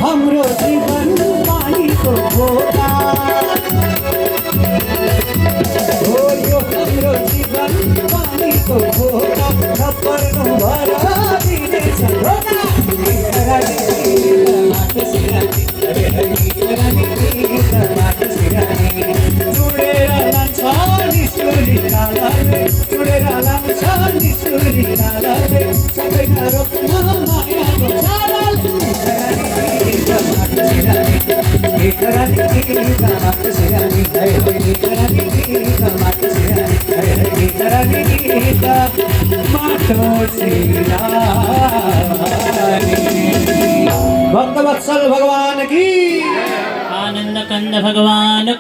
हाम्रो जीवन पानीको घोटा हो, यो हाम्रो जीवन पानीको घोटा नपर्नु भर दिनेछ धोका। चुडेर लान्छ निष्ठुरी नालाले, चुडेर लान्छ निष्ठुरी नालाले, सबैका रोक्न मायाको छालाले। भक्तवत्सल भगवान की, आनंद कंद भगवान